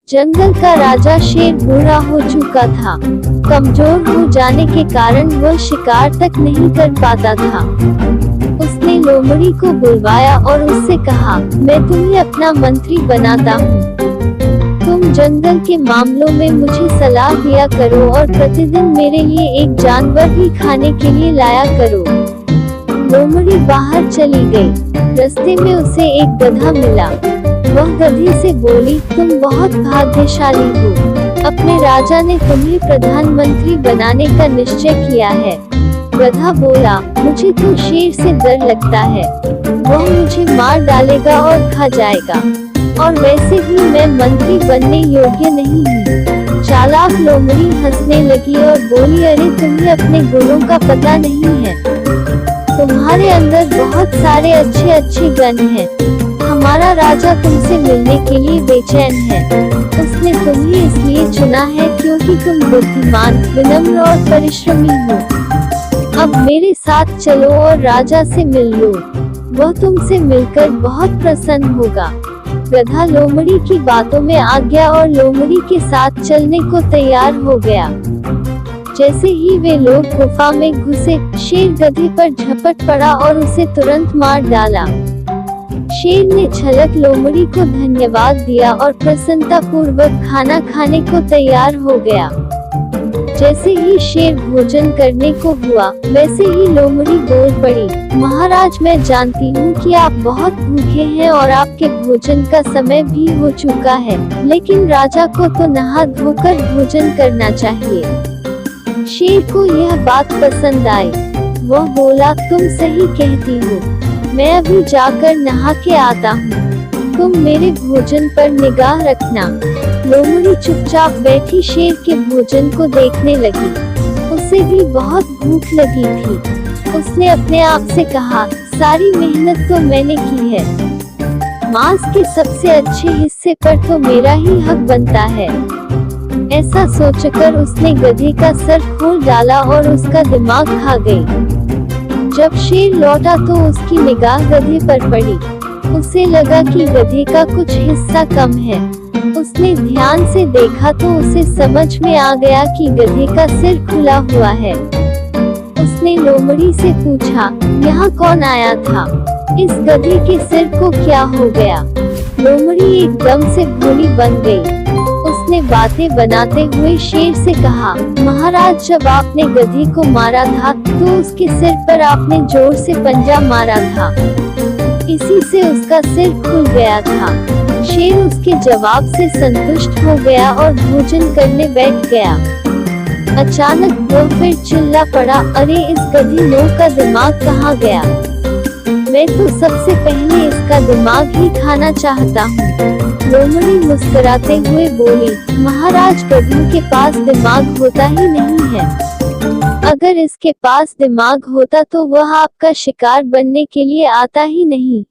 जंगल का राजा शेर बूढ़ा हो चुका था। कमजोर हो जाने के कारण वह शिकार तक नहीं कर पाता था। उसने लोमड़ी को बुलवाया और उससे कहा, मैं तुम्हें अपना मंत्री बनाता हूँ। तुम जंगल के मामलों में मुझे सलाह दिया करो और प्रतिदिन मेरे लिए एक जानवर भी खाने के लिए लाया करो। लोमड़ी बाहर चली गई। रास्ते में उसे एक गधा मिला। वह गधे से बोली, तुम बहुत भाग्यशाली हो। अपने राजा ने तुम्हें प्रधानमंत्री बनाने का निश्चय किया है। गधा बोला, मुझे तो शेर से डर लगता है। वह मुझे मार डालेगा और खा जाएगा, और वैसे भी मैं मंत्री बनने योग्य नहीं हूँ। चालाक लोमड़ी हंसने लगी और बोली, अरे तुम्हें अपने गुणों का पता नहीं है। तुम्हारे अंदर बहुत सारे अच्छे अच्छे गुण हैं। हमारा राजा तुमसे मिलने के लिए बेचैन है। उसने तुम्हें इसलिए चुना है क्योंकि तुम बुद्धिमान, विनम्र और परिश्रमी हो। अब मेरे साथ चलो और राजा से मिल लो। वह तुमसे मिलकर बहुत प्रसन्न होगा। गधा लोमड़ी की बातों में आ गया और लोमड़ी के साथ चलने को तैयार हो गया। जैसे ही वे लोग गुफा में घुसे, शेर गधे पर झपट पड़ा और उसे तुरंत मार डाला। शेर ने झलक लोमड़ी को धन्यवाद दिया और प्रसन्नता पूर्वक खाना खाने को तैयार हो गया। जैसे ही शेर भोजन करने को हुआ, वैसे ही लोमड़ी बोल पड़ी, महाराज, मैं जानती हूँ कि आप बहुत भूखे हैं और आपके भोजन का समय भी हो चुका है, लेकिन राजा को तो नहा धोकर भोजन करना चाहिए। शेर को यह बात पसंद आई। वह बोला, तुम सही कहती हो, मैं अभी जाकर नहा के आता हूँ। तुम मेरे भोजन पर निगाह रखना। लोमड़ी चुपचाप बैठी शेर के भोजन को देखने लगी। उसे भी बहुत भूख लगी थी। उसने अपने आप से कहा, सारी मेहनत तो मैंने की है, मांस के सबसे अच्छे हिस्से पर तो मेरा ही हक बनता है। ऐसा सोचकर उसने गधे का सर खोल डाला और उसका दिमाग खा गई। जब शेर लौटा तो उसकी निगाह गधे पर पड़ी। उसे लगा कि गधे का कुछ हिस्सा कम है। उसने ध्यान से देखा तो उसे समझ में आ गया कि गधे का सिर खुला हुआ है। उसने लोमड़ी से पूछा, यहाँ कौन आया था? इस गधे के सिर को क्या हो गया? लोमड़ी एकदम से भोली बन गई। उसने बातें बनाते हुए शेर से कहा, महाराज, जब आपने गधे को मारा था तो उसके सिर पर आपने जोर से पंजा मारा था, इसी से उसका सिर खुल गया था। शेर उसके जवाब से संतुष्ट हो गया और भोजन करने बैठ गया। अचानक वो फिर चिल्ला पड़ा, अरे इस गधी लोग का दिमाग कहाँ गया? मैं तो सबसे पहले इसका दिमाग ही खाना चाहता हूँ। लोमड़ी मुस्कुराते हुए बोली, महाराज, गधों के पास दिमाग होता ही नहीं है। अगर इसके पास दिमाग होता तो वह आपका शिकार बनने के लिए आता ही नहीं।